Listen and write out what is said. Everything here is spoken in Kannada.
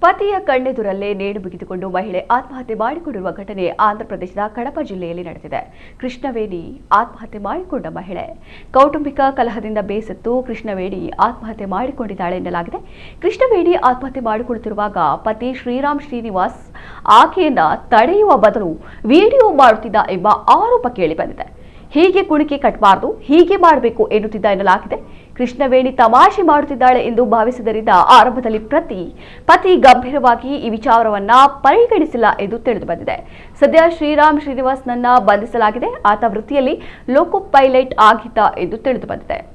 ಪತಿಯ ಕಣ್ಣೆದುರಲ್ಲೇ ನೇಣು ಬಿಗಿದುಕೊಂಡು ಮಹಿಳೆ ಆತ್ಮಹತ್ಯೆ ಮಾಡಿಕೊಂಡಿರುವ ಘಟನೆ ಆಂಧ್ರಪ್ರದೇಶದ ಕಡಪ ಜಿಲ್ಲೆಯಲ್ಲಿ ನಡೆದಿದೆ. ಕೃಷ್ಣವೇಣಿ ಆತ್ಮಹತ್ಯೆ ಮಾಡಿಕೊಂಡ ಮಹಿಳೆ ಕೌಟುಂಬಿಕ ಕಲಹದಿಂದ ಬೇಸತ್ತು ಕೃಷ್ಣವೇಣಿ ಆತ್ಮಹತ್ಯೆ ಮಾಡಿಕೊಂಡಿದ್ದಾಳೆ ಎನ್ನಲಾಗಿದೆ. ಕೃಷ್ಣವೇಣಿ ಆತ್ಮಹತ್ಯೆ ಮಾಡಿಕೊಳ್ಳುತ್ತಿರುವಾಗ ಪತಿ ಶ್ರೀನಿವಾಸ್ ಆಕೆಯನ್ನ ತಡೆಯುವ ಬದಲು ವಿಡಿಯೋ ಮಾಡುತ್ತಿದ್ದ ಎಂಬ ಆರೋಪ ಕೇಳಿಬಂದಿದೆ. ಹೀಗೆ ಕುಣಿಕೆ ಕಟ್ಟಬಾರದು, ಹೀಗೆ ಮಾಡಬೇಕು ಎನ್ನುತ್ತಿದ್ದ ಎನ್ನಲಾಗಿದೆ. ಕೃಷ್ಣವೇಣಿ ತಮಾಷೆ ಮಾಡುತ್ತಿದ್ದಾಳೆ ಎಂದು ಭಾವಿಸಿದ್ದರಿಂದ ಆರಂಭದಲ್ಲಿ ಪತಿ ಗಂಭೀರವಾಗಿ ಈ ವಿಚಾರವನ್ನ ಪರಿಗಣಿಸಿಲ್ಲ ಎಂದು ತಿಳಿದು ಬಂದಿದೆ. ಸದ್ಯ ಶ್ರೀನಿವಾಸ್ನನ್ನ ಬಂಧಿಸಲಾಗಿದೆ. ಆತ ವೃತ್ತಿಯಲ್ಲಿ ಲೋಕೋ ಪೈಲಟ್ ಆಗಿದ್ದ ಎಂದು ತಿಳಿದು ಬಂದಿದೆ.